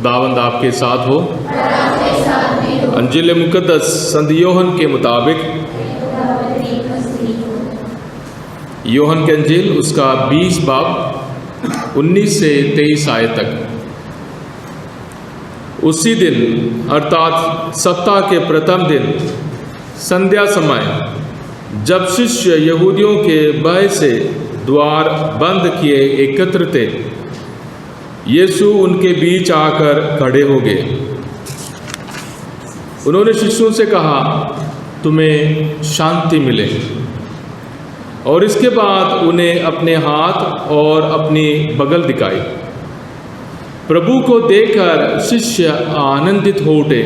खुदावंद आपके साथ हो। अंजिल मुकद्दस संत योहन के मुताबिक योहन के अंजिल उसका 20 बाब 19 से 23 आयत तक। उसी दिन अर्थात सप्ताह के प्रथम दिन संध्या समय जब शिष्य यहूदियों के भय से द्वार बंद किए एकत्र थे, यीशु उनके बीच आकर खड़े हो गए। उन्होंने शिष्यों से कहा, तुम्हें शांति मिले। और इसके बाद उन्हें अपने हाथ और अपनी बगल दिखाई। प्रभु को देखकर शिष्य आनंदित हो उठे।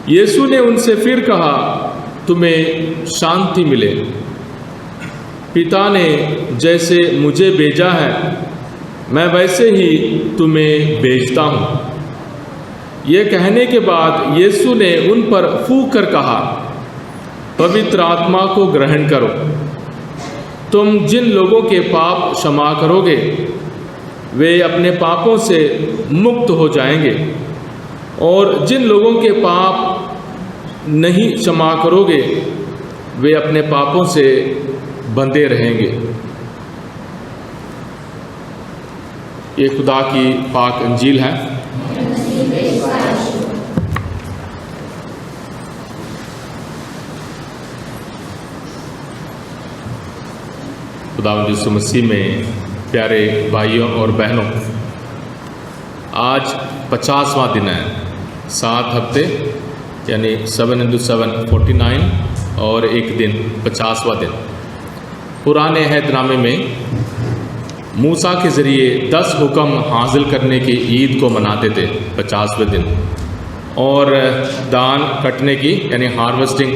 यीशु ने उनसे फिर कहा, तुम्हें शांति मिले। पिता ने जैसे मुझे भेजा है, मैं वैसे ही तुम्हें भेजता हूँ। ये कहने के बाद यीशु ने उन पर फूंक कर कहा, पवित्र आत्मा को ग्रहण करो। तुम जिन लोगों के पाप क्षमा करोगे, वे अपने पापों से मुक्त हो जाएंगे, और जिन लोगों के पाप नहीं क्षमा करोगे, वे अपने पापों से बंधे रहेंगे। ये खुदा की पाक अंजील है। खुदावंद यीशु मसीह में प्यारे भाइयों और बहनों, आज 50वां दिन है। 7 हफ्ते यानी 7 × 7 49 और एक दिन 50वां दिन। पुराने अहदनामे में मूसा के ज़रिए 10 हुक्म हासिल करने की ईद को मनाते थे 50वें दिन, और दान कटने की यानी हार्वेस्टिंग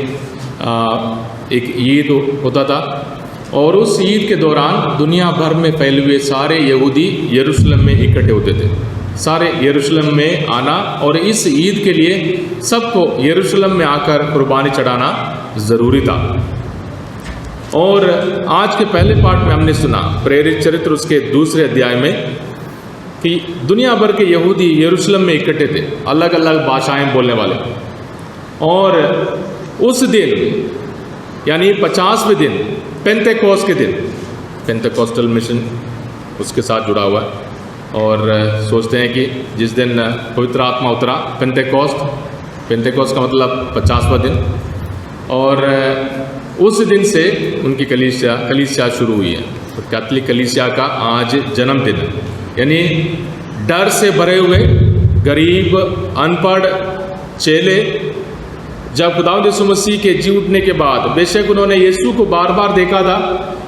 एक ईद होता था। और उस ईद के दौरान दुनिया भर में फैले हुए सारे यहूदी यरूशलेम में इकट्ठे होते थे। सारे यरूशलेम में आना, और इस ईद के लिए सबको यरूशलेम में आकर कुर्बानी चढ़ाना ज़रूरी था। और आज के पहले पार्ट में हमने सुना प्रेरित चरित्र उसके 2 अध्याय में कि दुनिया भर के यहूदी यरूशलेम में इकट्ठे थे, अलग अलग भाषाएं बोलने वाले। और उस दिन यानी 50वें दिन, पेंतेकोस्त के दिन, पेंतेकोस्टल मिशन उसके साथ जुड़ा हुआ है। और सोचते हैं कि जिस दिन पवित्र आत्मा उतरा, पेंतेकोस्त का मतलब 50वां दिन, और उस दिन से उनकी कलीसिया शुरू हुई है। तो कैथोलिक कलीसिया का आज जन्मदिन है। यानी डर से भरे हुए गरीब, अनपढ़ चेले जब खुदावंद यीशु मसीह के जी उठने के बाद, बेशक उन्होंने यीशु को बार बार देखा था,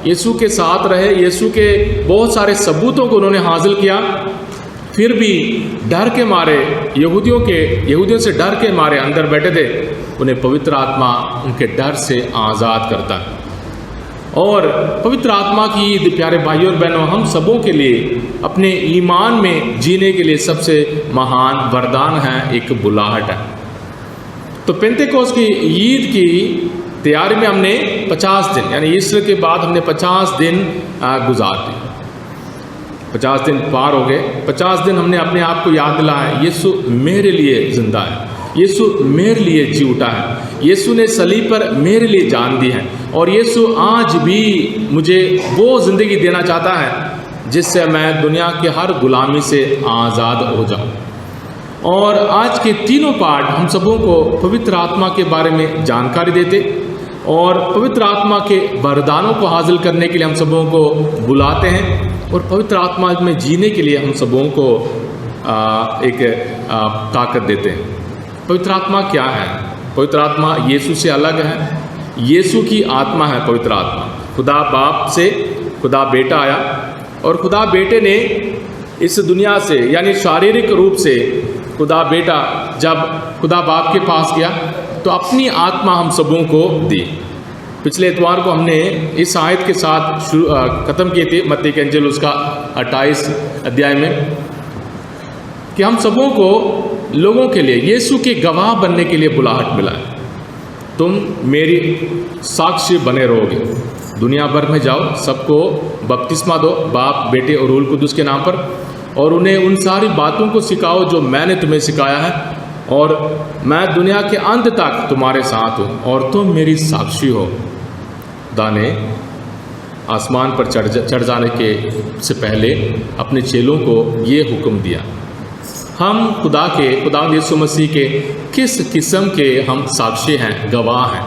यीशु के साथ रहे, यीशु के बहुत सारे सबूतों को उन्होंने हासिल किया, फिर भी डर के मारे यहूदियों से डर के मारे अंदर बैठे थे। उन्हें पवित्र आत्मा उनके डर से आज़ाद करता है। और पवित्र आत्मा की ईद प्यारे भाइयों और बहनों, हम सबों के लिए अपने ईमान में जीने के लिए सबसे महान वरदान है, एक बुलाहट है। तो पेंतेकोस्त की ईद की तैयारी में हमने 50 दिन यानी ईस्टर के बाद हमने 50 दिन गुजार दिए। 50 दिन पार हो गए। 50 दिन हमने अपने आप को याद दिलाया, यीशु मेरे लिए जिंदा है, यीशु मेरे लिए जी उठा है, यीशु ने सलीब पर मेरे लिए जान दी है, और यीशु आज भी मुझे वो ज़िंदगी देना चाहता है जिससे मैं दुनिया के हर गुलामी से आज़ाद हो जाऊं। और आज के तीनों पाठ हम सबों को पवित्र आत्मा के बारे में जानकारी देते और पवित्र आत्मा के वरदानों को हासिल करने के लिए हम सबों को बुलाते हैं, और पवित्र आत्मा में जीने के लिए हम सबों को एक ताकत देते हैं। पवित्र आत्मा क्या है? पवित्र आत्मा यीशु से अलग है। यीशु की आत्मा है पवित्र आत्मा। खुदा बाप से खुदा बेटा आया, और खुदा बेटे ने इस दुनिया से यानी शारीरिक रूप से खुदा बेटा जब खुदा बाप के पास गया तो अपनी आत्मा हम सबों को दी। पिछले इतवार को हमने इस आयत के साथ ख़त्म किए थे मत्ती के अंजिल उसका 28 अध्याय में, कि हम सबों को लोगों के लिए यीशु के गवाह बनने के लिए बुलाहट मिला है। तुम मेरी साक्षी बने रहोगे, दुनिया भर में जाओ, सबको बपतिस्मा दो, बाप बेटे और रूह कुदूस के नाम पर, और उन्हें उन सारी बातों को सिखाओ जो मैंने तुम्हें सिखाया है, और मैं दुनिया के अंत तक तुम्हारे साथ हूँ, और तुम मेरी साक्षी हो। खुदा ने आसमान पर चढ़ जाने के से पहले अपने चेलों को ये हुक्म दिया। हम खुदा यीशु मसीह के किस किस्म के हम साक्षी हैं, गवाह हैं,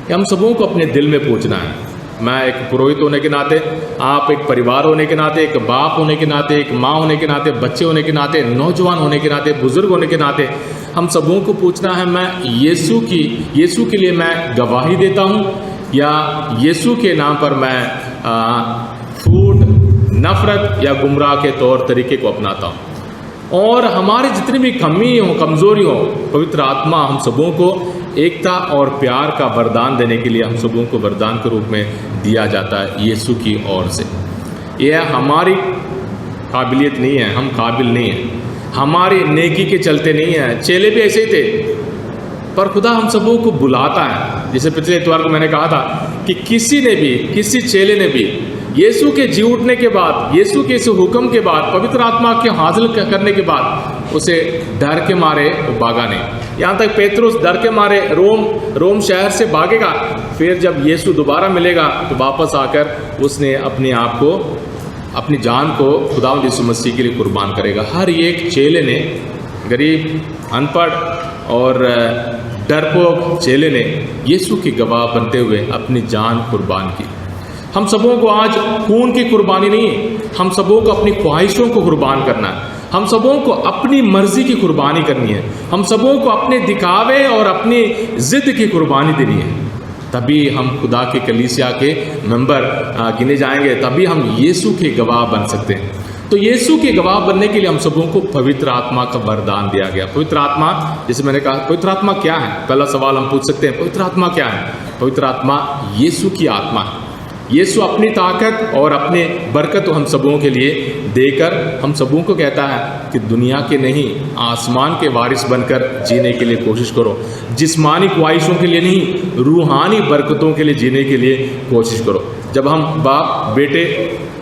हम सबों को अपने दिल में पूछना है। मैं एक पुरोहित होने के नाते, आप एक परिवार होने के नाते, एक बाप होने के नाते, एक माँ होने के नाते, बच्चे होने के नाते, नौजवान होने के नाते, बुजुर्ग होने के नाते, हम सबों को पूछना है, मैं यीशु के लिए मैं गवाही देता हूँ, या यीशु के नाम पर मैं फूट, नफरत या गुमराह के तौर तरीके को अपनाता हूँ। और हमारी जितनी भी कमी हो, कमज़ोरी हो, पवित्र आत्मा हम सबों को एकता और प्यार का वरदान देने के लिए हम सबों को वरदान के रूप में दिया जाता है यीशु की ओर से। यह हमारी काबिलियत नहीं है, हम काबिल नहीं हैं, हमारी नेकी के चलते नहीं है। चेले भी ऐसे ही थे, पर खुदा हम सबों को बुलाता है। जैसे पिछले इतवार को मैंने कहा था कि किसी चेले ने भी यीशु के जी उठने के बाद, यीशु के इस हुक्म के बाद, पवित्र आत्मा के हासिल करने के बाद उसे डर के मारे भागा नहीं। यहाँ तक पेतरुस डर के मारे रोम शहर से भागेगा, फिर जब यीशु दोबारा मिलेगा तो वापस आकर उसने अपनी जान को खुदा यीशु मसीह के लिए कुर्बान करेगा। हर एक चेले ने, गरीब, अनपढ़ और डरपोक चेले ने यीशु की गवाह बनते हुए अपनी जान कुर्बान की। हम सबों को आज खून की कुर्बानी नहीं, हम सबों को अपनी ख्वाहिशों को कुर्बान करना है, हम सबों को अपनी मर्जी की कुर्बानी करनी है, हम सबों को अपने दिखावे और अपनी जिद की कुर्बानी देनी है। तभी हम खुदा के कलीसिया के मेंबर गिने जाएंगे, तभी हम यीशु के गवाह बन सकते हैं। तो यीशु के गवाह बनने के लिए हम सबों को पवित्र आत्मा का वरदान दिया गया। पवित्र आत्मा, जैसे मैंने कहा, पवित्र आत्मा क्या है? पहला सवाल हम पूछ सकते हैं, पवित्र आत्मा क्या है? पवित्र आत्मा यीशु की आत्मा है। यीशु अपनी ताकत और अपने बरकत हम सबों के लिए देकर हम सबों को कहता है कि दुनिया के नहीं, आसमान के वारिस बनकर जीने के लिए कोशिश करो। जिस्मानी ख्वाहिशों के लिए नहीं, रूहानी बरकतों के लिए जीने के लिए कोशिश करो। जब हम बाप, बेटे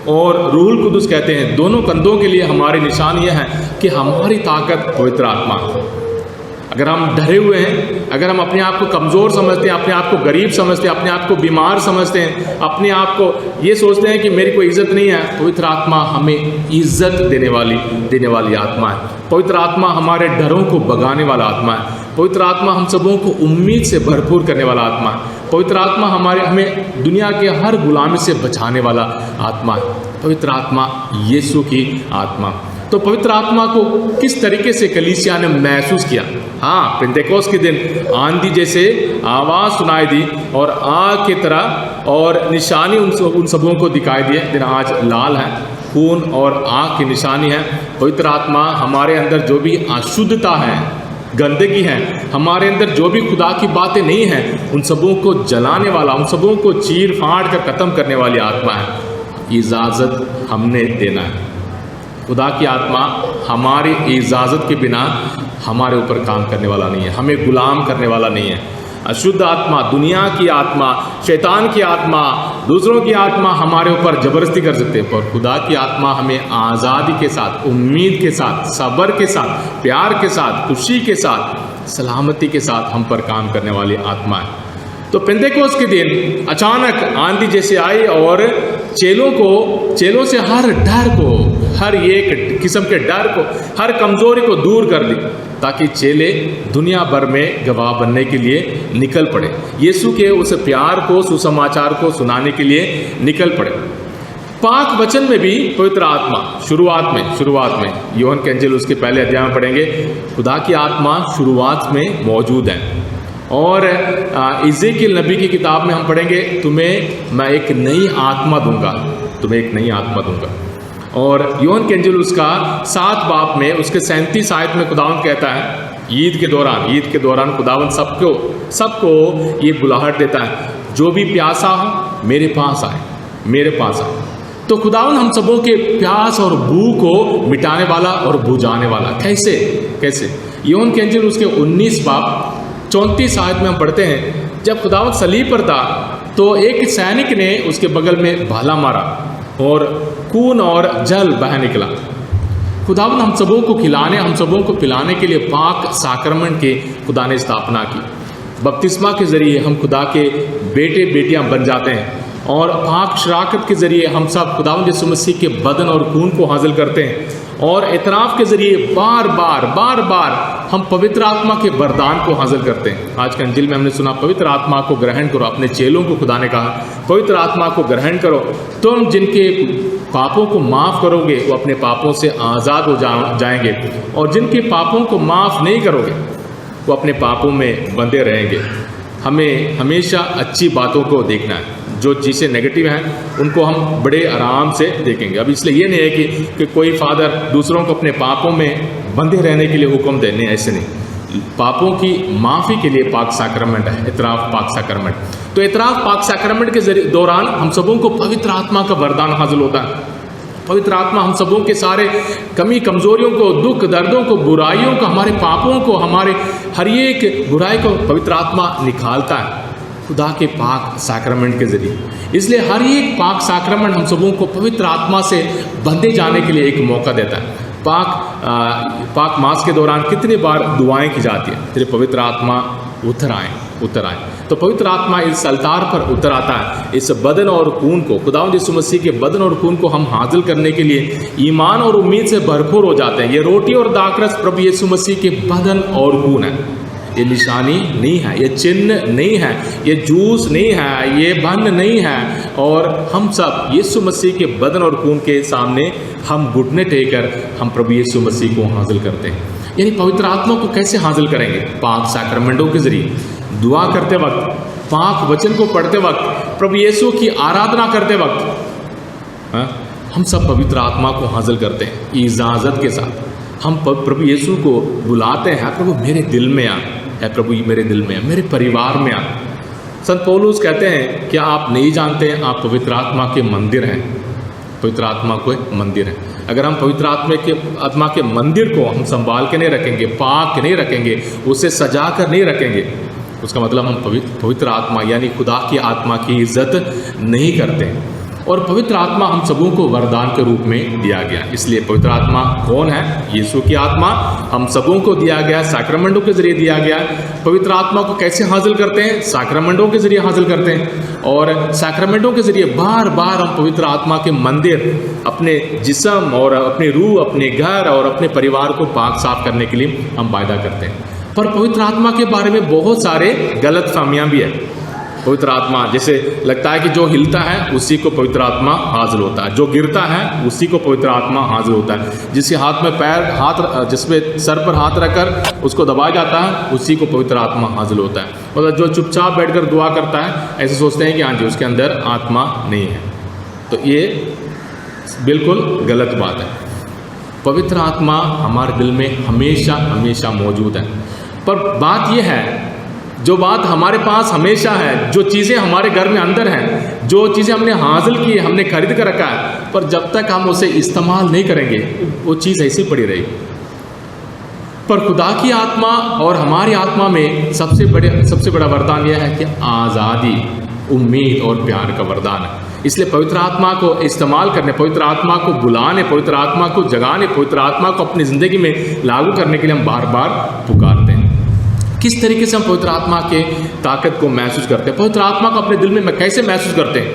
और रूहुल कुदुस कहते हैं, दोनों कंधों के लिए हमारी निशान यह है कि हमारी ताकत पवित्र आत्मा। अगर हम डरे हुए हैं, अगर हम अपने आप को कमज़ोर समझते हैं, अपने आप को गरीब समझते हैं, अपने आप को बीमार समझते हैं, अपने आप को ये सोचते हैं कि मेरी कोई इज्जत नहीं है, पवित्र आत्मा हमें इज्जत देने वाली आत्मा है। पवित्र आत्मा हमारे डरों को भगाने वाला आत्मा है। पवित्र आत्मा हम सबों को उम्मीद से भरपूर करने वाला आत्मा है। पवित्र आत्मा हमें दुनिया के हर गुलामी से बचाने वाला आत्मा है। पवित्र आत्मा यीशु की आत्मा। तो पवित्र आत्मा को किस तरीके से कलीसिया ने महसूस किया? हाँ, पेंतेकोस्त के दिन आंधी जैसे आवाज़ सुनाई दी और आग की तरह, और निशानी उन सबों को दिखाई दिए। दिन आज लाल है, खून और आग की निशानी है। पवित्र आत्मा हमारे अंदर जो भी अशुद्धता है, गंदगी है, हमारे अंदर जो भी खुदा की बातें नहीं हैं, उन सबों को जलाने वाला, उन सबों को चीर फाड़ कर ख़त्म करने वाली आत्मा है। इजाज़त हमने देना है। खुदा की आत्मा हमारी इजाज़त के बिना हमारे ऊपर काम करने वाला नहीं है, हमें गुलाम करने वाला नहीं है। अशुद्ध आत्मा, दुनिया की आत्मा, शैतान की आत्मा, दूसरों की आत्मा हमारे ऊपर जबरदस्ती कर सकते हैं, पर खुदा की आत्मा हमें आज़ादी के साथ, उम्मीद के साथ, सब्र के साथ, प्यार के साथ, खुशी के साथ, सलामती के साथ हम पर काम करने वाली आत्मा है। तो पेंतेकोस्त के दिन अचानक आंधी जैसे आई और चेलों से हर डर को, हर एक किस्म के डर को, हर कमज़ोरी को दूर कर दी, ताकि चेले दुनिया भर में गवाह बनने के लिए निकल पड़े, यीशु के उस प्यार को, सुसमाचार को सुनाने के लिए निकल पड़े। पाक वचन में भी पवित्र आत्मा शुरुआत में यूहन्ना के इंजील उसके पहले अध्याय में पढ़ेंगे, खुदा की आत्मा शुरुआत में मौजूद है। और इज़ेकियल नबी की किताब में हम पढ़ेंगे, तुम्हें मैं एक नई आत्मा दूंगा, तुम्हें एक नई आत्मा दूंगा। और यूहन्ना के इंजील उसका 7 बाब में उसके 37 आयत में खुदावंद कहता है, ईद के दौरान खुदावंद सबको ये बुलाहट देता है, जो भी प्यासा हो मेरे पास आए। तो खुदावंद हम सबों के प्यास और भूख को मिटाने वाला और बुझाने वाला। कैसे? यूहन्ना के इंजील उसके 19 बाब 34 आयत में हम पढ़ते हैं, जब खुदावंद सलीब पर था तो एक सैनिक ने उसके बगल में भाला मारा और खून और जल बह निकला। खुदावंद हम सबों को खिलाने, हम सबों को पिलाने के लिए पाक साक्रमेंट के खुदा ने स्थापना की। बपतिस्मा के ज़रिए हम खुदा के बेटे बेटियां बन जाते हैं और पाक शराकत के ज़रिए हम सब खुदावंद यीशु मसीह के बदन और खून को हासिल करते हैं और इतराफ़ के ज़रिए बार बार हम पवित्र आत्मा के वरदान को हासिल करते हैं। आज के अंजिल में हमने सुना पवित्र आत्मा को ग्रहण करो। अपने चेलों को खुदा ने कहा पवित्र आत्मा को ग्रहण करो, तुम जिनके पापों को माफ़ करोगे वो अपने पापों से आज़ाद हो जाएंगे और जिनके पापों को माफ़ नहीं करोगे वो अपने पापों में बंधे रहेंगे। हमें हमेशा अच्छी बातों को देखना है, जो चीज़ें नेगेटिव हैं उनको हम बड़े आराम से देखेंगे। अब इसलिए ये नहीं है कि कोई फादर दूसरों को अपने पापों में बंधे रहने के लिए हुक्म दे, नहीं, ऐसे नहीं। पापों की माफ़ी के लिए पाक साक्रमेंट है, इतराफ़ पाक साक्रमेंट। तो इतराफ़ पाक साक्रमेंट के दौरान हम सबों को पवित्र आत्मा का वरदान हासिल होता है। पवित्र आत्मा हम सबों के सारे कमी कमज़ोरियों को, दुख दर्दों को, बुराइयों को, हमारे पापों को, हमारे हर एक बुराई को पवित्र आत्मा निकालता है खुदा के पाक साक्रमेंट के ज़रिए। इसलिए हर एक पाक साक्रमेंट हम सबों को पवित्र आत्मा से बंधे जाने के लिए एक मौका देता है। पाक मास के दौरान कितनी बार दुआएं की जाती है, तेरे पवित्र आत्मा उतर आए। तो पवित्र आत्मा इस अलतार पर उतर आता है। इस बदन और खून को, खुदावंद यीशु मसीह के बदन और खून को हम हासिल करने के लिए ईमान और उम्मीद से भरपूर हो जाते हैं। ये रोटी और दाखरस प्रभु यीशु मसीह के बदन और खून है। ये निशानी नहीं है, ये चिन्ह नहीं है, ये जूस नहीं है, ये बन नहीं है। और हम सब यीशु मसीह के बदन और खून के सामने हम घुटने टेकर हम प्रभु यीशु मसीह को हासिल करते हैं। यानी पवित्र आत्मा को कैसे हासिल करेंगे? पाक साक्रमेंटों के जरिए, दुआ करते वक्त, पाक वचन को पढ़ते वक्त, प्रभु यीशु की आराधना करते वक्त हम सब पवित्र आत्मा को हासिल करते हैं इजाज़त के साथ। हम प्रभु यीशु को बुलाते हैं, प्रभु मेरे दिल में आ, है प्रभु मेरे दिल में आ, मेरे परिवार में आ। संत पौलुस कहते हैं क्या आप नहीं जानते हैं आप पवित्र आत्मा के मंदिर हैं? पवित्र आत्मा को मंदिर है। अगर हम पवित्र आत्मा के मंदिर को हम संभाल के नहीं रखेंगे, पाक नहीं रखेंगे, उसे सजा कर नहीं रखेंगे, उसका मतलब हम पवित्र आत्मा यानी खुदा की आत्मा की इज्जत नहीं करते। और पवित्र आत्मा हम सबों को वरदान के रूप में दिया गया। इसलिए पवित्र आत्मा कौन है? यीशु की आत्मा हम सबों को दिया गया, साक्रमेंटों के जरिए दिया गया। पवित्र आत्मा को कैसे हासिल करते हैं? साक्रमेंटों के जरिए हासिल करते हैं। और साक्रमेंटों के जरिए बार बार हम पवित्र आत्मा के मंदिर, अपने जिस्म और अपनी रूह, अपने घर और अपने परिवार को पाक साफ करने के लिए हम वायदा करते हैं। पर पवित्र आत्मा के बारे में बहुत सारे गलत फहमियाँ भी है। पवित्र आत्मा जैसे लगता है कि जो हिलता है उसी को पवित्र आत्मा हासिल होता है, जो गिरता है उसी को पवित्र आत्मा हासिल होता है, जिसके हाथ में जिसमें सर पर हाथ रखकर उसको दबाया जाता है उसी को पवित्र आत्मा हासिल होता है। मतलब जो चुपचाप बैठकर दुआ करता है ऐसे सोचते हैं कि हाँ जी उसके अंदर आत्मा नहीं है, तो ये बिल्कुल गलत बात है। पवित्र आत्मा हमारे दिल में हमेशा हमेशा मौजूद है। पर बात यह है, जो बात हमारे पास हमेशा है, जो चीज़ें हमारे घर में अंदर हैं, जो चीज़ें हमने हासिल की है, हमने खरीद कर रखा है, पर जब तक हम उसे इस्तेमाल नहीं करेंगे वो चीज़ ऐसी पड़ी रहेगी। पर खुदा की आत्मा और हमारी आत्मा में सबसे बड़ा वरदान यह है कि आज़ादी, उम्मीद और प्यार का वरदान है। इसलिए पवित्र आत्मा को इस्तेमाल करने, पवित्र आत्मा को बुलाने, पवित्र आत्मा को जगाने, पवित्र आत्मा को अपनी ज़िंदगी में लागू करने के लिए हम बार बार पुकारते हैं। किस तरीके से हम पवित्र आत्मा के ताकत को महसूस करते हैं? पवित्र आत्मा को अपने दिल में कैसे महसूस करते हैं?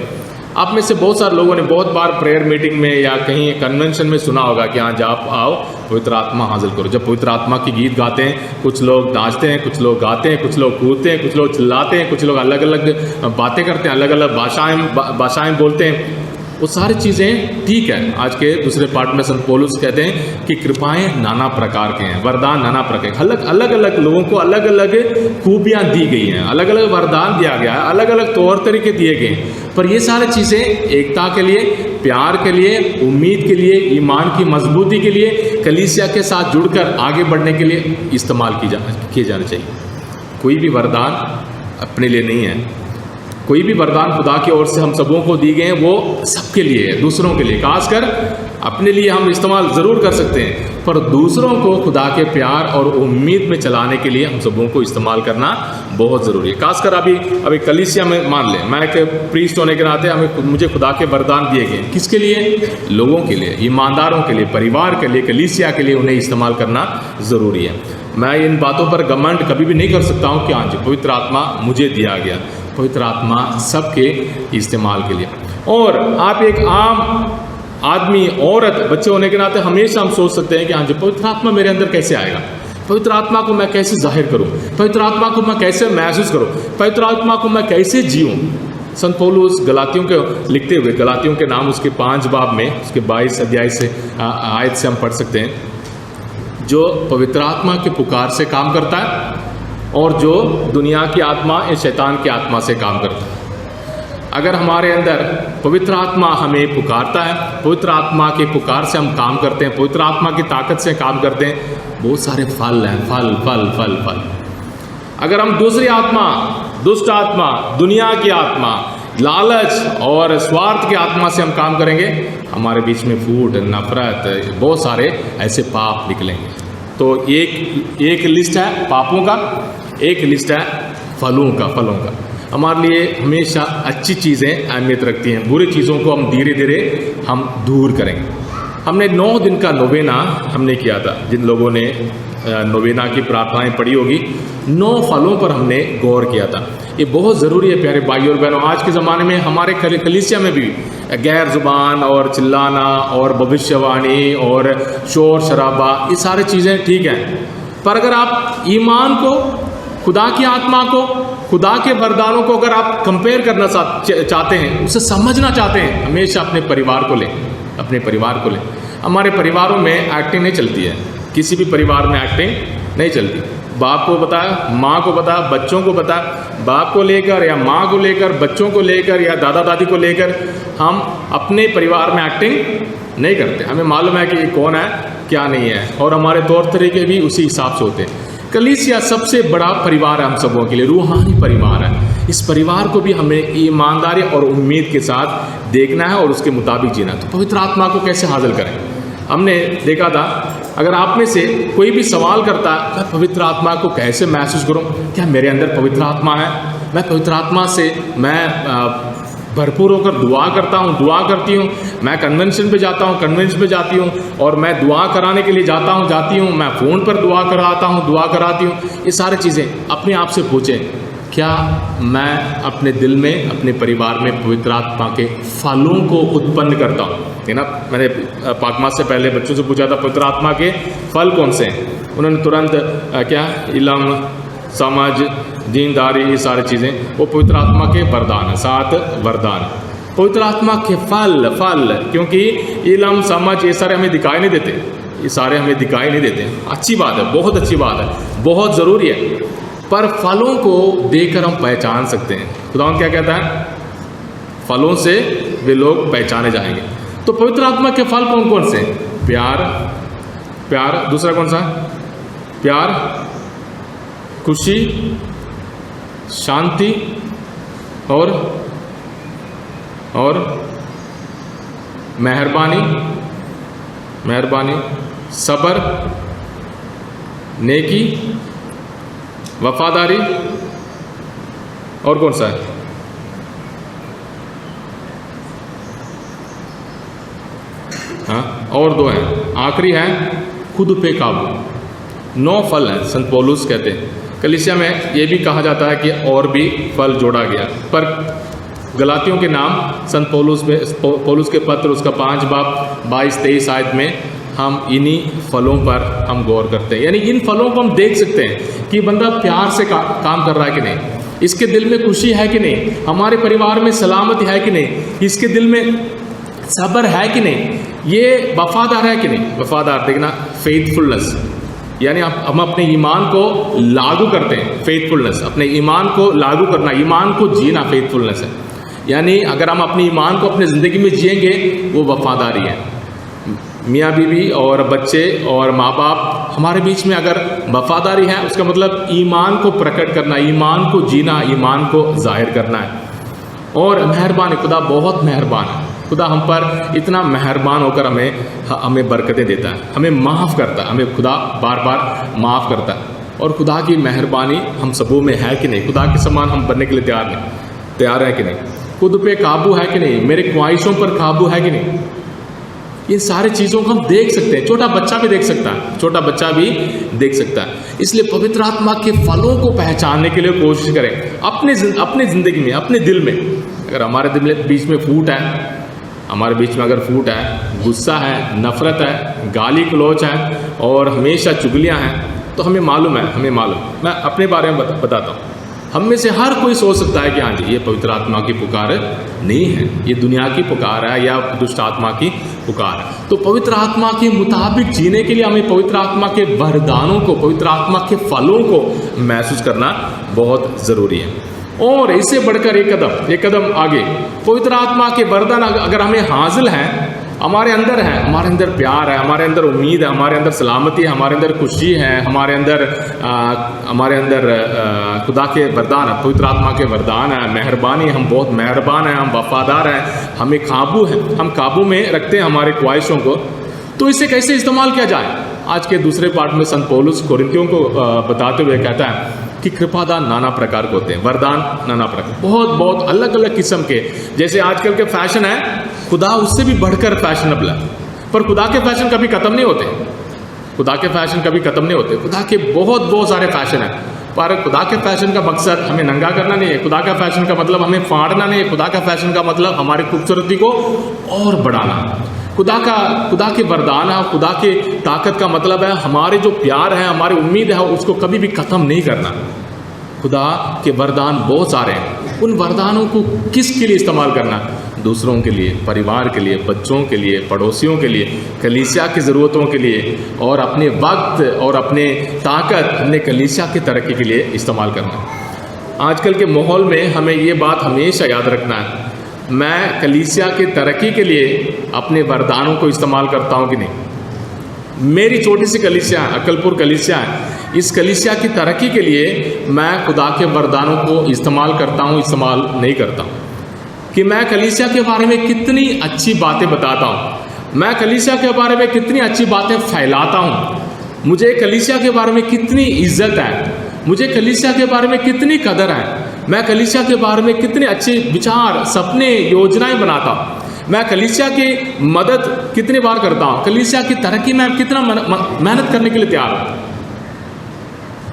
आप में से बहुत सारे लोगों ने बहुत बार प्रेयर मीटिंग में या कहीं कन्वेंशन में सुना होगा कि हाँ जब आओ पवित्र आत्मा हासिल करो। जब पवित्र आत्मा की गीत गाते हैं, कुछ लोग नाचते हैं, कुछ लोग गाते हैं, कुछ लोग कूदते हैं, कुछ लोग चिल्लाते हैं, कुछ लोग अलग अलग बातें करते हैं, अलग अलग भाषाएं बोलते हैं। वो सारी चीज़ें ठीक है। आज के दूसरे पार्ट में संत पौलुस कहते हैं कि कृपाएं नाना प्रकार के हैं, वरदान नाना प्रकार के, अलग अलग लोगों को अलग अलग खूबियां दी गई हैं, अलग अलग वरदान दिया गया है, अलग अलग तौर तरीके दिए गए हैं। पर ये सारी चीज़ें एकता के लिए, प्यार के लिए, उम्मीद के लिए, ईमान की मजबूती के लिए, कलीसिया के साथ जुड़कर आगे बढ़ने के लिए इस्तेमाल किए जाने चाहिए। कोई भी वरदान अपने लिए नहीं है, कोई भी वरदान खुदा की ओर से हम सबों को दी गए हैं वो सबके लिए है, दूसरों के लिए। खासकर अपने लिए हम इस्तेमाल ज़रूर कर सकते हैं, पर दूसरों को खुदा के प्यार और उम्मीद में चलाने के लिए हम सबों को इस्तेमाल करना बहुत ज़रूरी है। खासकर अभी कलीसिया में मान लें, मैं एक प्रीस्ट होने के नाते मुझे खुदा के वरदान दिए गए, किसके लिए? लोगों के लिए, ईमानदारों के लिए, परिवार के लिए, कलीसिया के लिए उन्हें इस्तेमाल करना ज़रूरी है। मैं इन बातों पर घमंड कभी भी नहीं कर सकता हूँ कि हाँ जी पवित्र आत्मा मुझे दिया गया। पवित्र आत्मा सबके इस्तेमाल के लिए। और आप एक आम आदमी, औरत, बच्चे होने के नाते हमेशा हम सोच सकते हैं कि हाँ जी पवित्र आत्मा मेरे अंदर कैसे आएगा, पवित्र आत्मा को मैं कैसे जाहिर करूं, पवित्र आत्मा को मैं कैसे महसूस करूं, पवित्र आत्मा को मैं कैसे जीऊं। संत पौलुस गलातियों के लिखते हुए, गलातियों के नाम उसके 5 बाब में उसके 22 अध्याय से आयत से हम पढ़ सकते हैं, जो पवित्र आत्मा के पुकार से काम करता है और जो दुनिया की आत्मा या शैतान की आत्मा से काम करता है। अगर हमारे अंदर पवित्र आत्मा हमें पुकारता है, पवित्र आत्मा के पुकार से हम काम करते हैं, पवित्र आत्मा की ताकत से काम करते हैं, बहुत सारे फल हैं, फल फल फल फल। अगर हम दूसरी आत्मा, दुष्ट आत्मा, दुनिया की आत्मा, लालच और स्वार्थ की आत्मा से हम काम करेंगे, हमारे बीच में फूट, नफरत, बहुत सारे ऐसे पाप निकलेंगे। तो एक लिस्ट है पापों का, एक लिस्ट है फलों का। हमारे लिए हमेशा अच्छी चीज़ें अहमियत रखती हैं, बुरी चीज़ों को हम धीरे धीरे हम दूर करेंगे। हमने 9 दिन का नोवेना हमने किया था। जिन लोगों ने नोवेना की प्रार्थनाएं पढ़ी होगी, 9 फलों पर हमने गौर किया था। ये बहुत ज़रूरी है प्यारे भाई और बहनों। आज के ज़माने में हमारे कलीसिया में भी गैर ज़ुबान और चिल्लाना और भविष्यवाणी और शोर शराबा, ये सारी चीज़ें ठीक हैं, पर अगर आप ईमान को, खुदा की आत्मा को, खुदा के वरदानों को अगर आप कंपेयर करना चाहते हैं, उसे समझना चाहते हैं, हमेशा अपने परिवार को लें, अपने परिवार को लें। हमारे परिवारों में एक्टिंग नहीं चलती है, किसी भी परिवार में एक्टिंग नहीं चलती। बाप को बताया, माँ को बताया, बच्चों को बताया, बाप को लेकर या माँ को लेकर, बच्चों को लेकर या दादा दादी को लेकर हम अपने परिवार में एक्टिंग नहीं करते। हमें मालूम है कि ये कौन है, क्या नहीं है, और हमारे तौर तरीके भी उसी हिसाब से होते हैं। कलीसिया सबसे बड़ा परिवार है हम सबों के लिए, रूहानी परिवार है। इस परिवार को भी हमें ईमानदारी और उम्मीद के साथ देखना है और उसके मुताबिक जीना। तो पवित्र आत्मा को कैसे हासिल करें? हमने देखा था, अगर आप में से कोई भी सवाल करता है मैं पवित्र आत्मा को कैसे महसूस करूं, क्या मेरे अंदर पवित्र आत्मा है, मैं पवित्र आत्मा से मैं भरपूर होकर दुआ करता हूँ, दुआ करती हूँ, मैं कन्वेंशन पे जाता हूँ, कन्वेंशन पे जाती हूँ, और मैं दुआ कराने के लिए जाता हूँ, जाती हूँ, मैं फ़ोन पर दुआ कराता हूँ, दुआ कराती हूँ। ये सारी चीज़ें अपने आप से पूछें, क्या मैं अपने दिल में, अपने परिवार में पवित्र आत्मा के फलों को उत्पन्न करता हूँ? है ना, मैंने पाकमास से पहले बच्चों से पूछा था पवित्र आत्मा के फल कौन से हैं, उन्होंने तुरंत क्या, इलम, समझ, दीनदारी, ये सारी चीज़ें वो पवित्र आत्मा के वरदान है, 7 वरदान। पवित्र आत्मा के फल, क्योंकि इलम, समझ, ये सारे हमें दिखाई नहीं देते, ये सारे हमें दिखाई नहीं देते। अच्छी बात है, बहुत अच्छी बात है, बहुत ज़रूरी है, पर फलों को देखकर हम पहचान सकते हैं। खुदावंद क्या कहता है? फलों से वे लोग पहचाने जाएंगे। तो पवित्र आत्मा के फल कौन कौन से? प्यार, दूसरा कौन सा? प्यार, खुशी, शांति और मेहरबानी, सब्र, नेकी, वफादारी, और कौन सा है? हाँ, और 2 हैं, आखिरी है खुद पे काबू। 9 फल हैं, संत पौलुस कहते हैं। कलीसिया में ये भी कहा जाता है कि और भी फल जोड़ा गया, पर गलातियों के नाम संत पौलुस के पत्र उसका 5 बाब 22-23 आयत में हम इन्हीं फलों पर हम गौर करते हैं। यानी इन फलों को हम देख सकते हैं कि बंदा प्यार से काम कर रहा है कि नहीं, इसके दिल में खुशी है कि नहीं, हमारे परिवार में सलामती है कि नहीं, इसके दिल में सब्र है कि नहीं, ये वफादार है कि नहीं। वफादार देखना, फेथफुलनेस, यानी हम अपने ईमान को लागू करते हैं। फेथफुलनेस, अपने ईमान को लागू करना, ईमान को जीना फेथफुलनेस है। यानी अगर हम अपने ईमान को अपनी ज़िंदगी में जिएंगे, वो वफादारी है। मियाँ बीवी और बच्चे और माँ बाप, हमारे बीच में अगर वफादारी है, उसका मतलब ईमान को प्रकट करना, ईमान को जीना, ईमान को जाहिर करना है। और मेहरबान है, खुदा बहुत मेहरबान है। खुदा हम पर इतना मेहरबान होकर हमें बरकतें देता है, हमें माफ़ करता है, हमें खुदा बार बार माफ़ करता है। और खुदा की मेहरबानी हम सबों में है कि नहीं? खुदा के समान हम बनने के लिए तैयार है कि नहीं? खुद पे काबू है कि नहीं? मेरे ख्वाहिशों पर काबू है कि नहीं? इन सारी चीज़ों को हम देख सकते हैं, छोटा बच्चा भी देख सकता है, छोटा बच्चा भी देख सकता है। इसलिए पवित्र आत्मा के फलों को पहचानने के लिए कोशिश करें अपनी ज़िंदगी में, अपने दिल में। अगर हमारे दिल में बीच में फूट है, हमारे बीच में अगर फूट है, गुस्सा है, नफरत है, गाली गलौज है और हमेशा चुगलियाँ हैं, तो हमें मालूम है, मैं अपने बारे में बताता हूँ। हम में से हर कोई सोच सकता है कि हाँ जी, ये पवित्र आत्मा की पुकार नहीं है, ये दुनिया की पुकार है या दुष्ट आत्मा की पुकार है। तो पवित्र आत्मा के मुताबिक जीने के लिए हमें पवित्र आत्मा के वरदानों को, पवित्र आत्मा के फलों को महसूस करना बहुत ज़रूरी है। और इससे बढ़कर एक कदम आगे, पवित्र आत्मा के वरदान अगर हमें हासिल हैं, हमारे अंदर है, हमारे अंदर प्यार है, हमारे अंदर उम्मीद है, हमारे अंदर सलामती है, हमारे अंदर खुशी है, हमारे अंदर खुदा के वरदान है, पवित्र आत्मा के वरदान है, मेहरबानी, हम बहुत मेहरबान हैं, हम वफादार हैं, हमें काबू है, हम काबू में रखते हैं हमारे ख्वाहिशों को। तो इसे कैसे इस्तेमाल किया जाए? आज के दूसरे पार्ट में संत पौलुस कोरिन्थियों को बताते हुए कहता है कि कृपादान नाना प्रकार के होते हैं, वरदान नाना प्रकार, बहुत अलग अलग किस्म के। जैसे आजकल के फैशन है, खुदा उससे भी बढ़कर फैशनेबल है, पर खुदा के फैशन कभी खत्म नहीं होते, खुदा के फैशन कभी खत्म नहीं होते। खुदा के बहुत सारे फैशन हैं, पर खुदा के फैशन का मकसद हमें नंगा करना नहीं है, खुदा का फैशन का मतलब हमें फाड़ना नहीं है, खुदा का फैशन का मतलब हमारी खूबसूरती को और बढ़ाना। खुदा के वरदान है, खुदा के ताकत का मतलब है हमारे जो प्यार है, हमारी उम्मीद है, उसको कभी भी ख़त्म नहीं करना। खुदा के वरदान बहुत सारे हैं, उन वरदानों को किसके लिए इस्तेमाल करना? दूसरों के लिए, परिवार के लिए, बच्चों के लिए, पड़ोसियों के लिए, कलीसिया की ज़रूरतों के लिए, और अपने वक्त और अपने ताकत अपने कलीसिया की तरक्की के लिए इस्तेमाल करना। आजकल के माहौल में हमें ये बात हमेशा याद रखना है, मैं कलीसिया की तरक्की के लिए अपने वरदानों को इस्तेमाल करता हूँ कि नहीं। मेरी छोटी सी कलीसिया है, अक्कलपुर कलीसिया है, इस कलीसिया की तरक्की के लिए मैं खुदा के वरदानों को इस्तेमाल करता हूँ, इस्तेमाल नहीं करता हूँ। कि मैं कलीसिया के बारे में कितनी अच्छी बातें बताता हूँ, मैं कलीसिया के बारे में कितनी अच्छी बातें फैलाता हूँ, मुझे कलीसिया के बारे में कितनी इज्जत है, मुझे कलीसिया के बारे में कितनी कदर है, मैं कलीसिया के बारे में कितने अच्छे विचार, सपने, योजनाएं बनाता हूँ, मैं कलीसिया की मदद कितनी बार करता हूँ, कलीसिया की तरक्की में कितना मेहनत करने के लिए तैयार हूँ।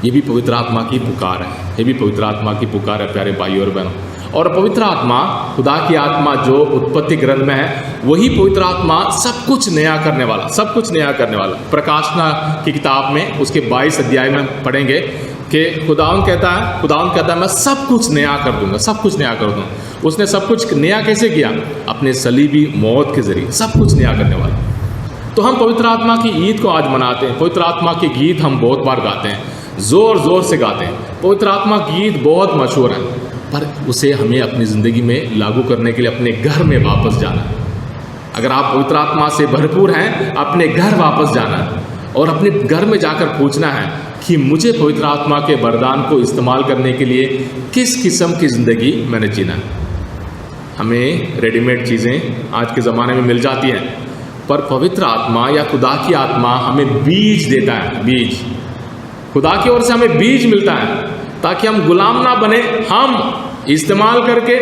ये भी पवित्र आत्मा की पुकार है, ये भी पवित्र आत्मा की पुकार है प्यारे भाइयों और बहनों। और पवित्र आत्मा, खुदा की आत्मा जो उत्पत्ति ग्रंथ में है, वही पवित्र आत्मा सब कुछ नया करने वाला, सब कुछ नया करने वाला। प्रकाशना की किताब में उसके 22 अध्याय में पढ़ेंगे कि खुदावंद कहता है मैं सब कुछ नया कर दूंगा, सब कुछ नया कर दूंगा। उसने सब कुछ नया कैसे किया? अपने सलीबी मौत के जरिए, सब कुछ नया करने वाला। तो हम पवित्र आत्मा की ईद को आज मनाते हैं। पवित्र आत्मा के गीत हम बहुत बार गाते हैं, ज़ोर ज़ोर से गाते हैं। पवित्र आत्मा गीत बहुत मशहूर है, पर उसे हमें अपनी ज़िंदगी में लागू करने के लिए अपने घर में वापस जाना है। अगर आप पवित्र आत्मा से भरपूर हैं, अपने घर वापस जाना है और अपने घर में जाकर पूछना है कि मुझे पवित्र आत्मा के वरदान को इस्तेमाल करने के लिए किस किस्म की ज़िंदगी मैंने जीना है। हमें रेडीमेड चीज़ें आज के ज़माने में मिल जाती हैं, पर पवित्र आत्मा या खुदा की आत्मा हमें बीज देता है। बीज, खुदा की ओर से हमें बीज मिलता है ताकि हम गुलाम ना बने, हम इस्तेमाल करके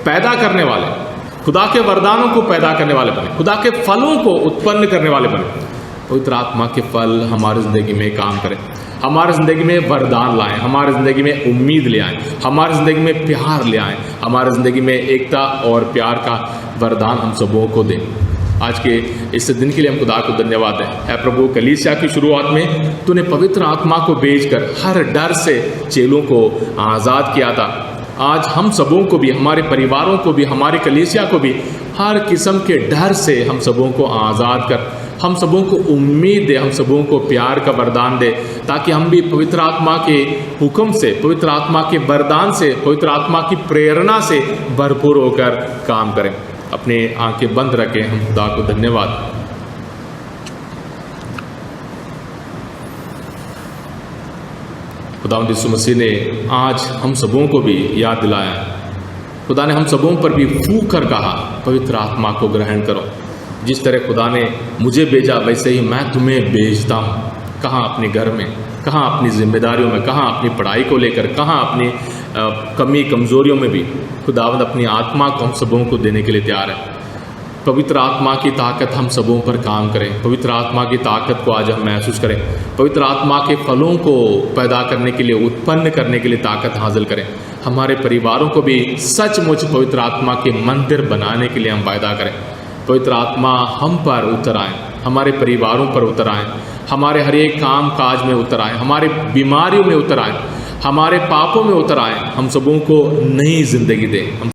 पैदा करने वाले, खुदा के वरदानों को पैदा करने वाले बने, खुदा के फलों को उत्पन्न करने वाले बने। पवित्र आत्मा के फल हमारी ज़िंदगी में काम करें, हमारी ज़िंदगी में वरदान लाएं, हमारी ज़िंदगी में उम्मीद ले आएँ, हमारी ज़िंदगी में प्यार ले आएँ, हमारी ज़िंदगी में एकता और प्यार का वरदान हम सबों को दें। आज के इस दिन के लिए हम खुदा को धन्यवाद दें। है प्रभु, कलीसिया की शुरुआत में तूने पवित्र आत्मा को भेजकर हर डर से चेलों को आज़ाद किया था। आज हम सबों को भी, हमारे परिवारों को भी, हमारी कलीसिया को भी हर किस्म के डर से हम सबों को आज़ाद कर, हम सबों को उम्मीद दे, हम सबों को प्यार का वरदान दे, ताकि हम भी पवित्र आत्मा के हुक्म से, पवित्र आत्मा के वरदान से, पवित्र आत्मा की प्रेरणा से भरपूर होकर काम करें। अपने आंखें बंद रखें, हम खुदा को धन्यवाद। खुदावंद यीशु मसीह ने आज हम सबों को भी याद दिलाया खुदा ने हम सबों पर भी फूंक कर कहा, पवित्र आत्मा को ग्रहण करो। जिस तरह खुदा ने मुझे भेजा वैसे ही मैं तुम्हें भेजता हूँ। कहाँ अपने घर में, कहाँ अपनी जिम्मेदारियों में, कहाँ अपनी पढ़ाई को लेकर, कहाँ अपनी कमी कमज़ोरियों में भी खुदावंद अपनी आत्मा को हम सबों को देने के लिए तैयार है। पवित्र आत्मा की ताकत हम सबों पर काम करें। पवित्र आत्मा की ताकत को आज हम महसूस करें। पवित्र आत्मा के फलों को पैदा करने के लिए, उत्पन्न करने के लिए ताकत हासिल करें। हमारे परिवारों को भी सचमुच पवित्र आत्मा के मंदिर बनाने के लिए हम वायदा करें। पवित्र आत्मा हम पर उतर आए, हमारे परिवारों पर उतर आए, हमारे हर एक काम काज में उतर आए, हमारे बीमारियों में उतर आए, हमारे पापों में उतर आए, हम सबों को नई जिंदगी दें।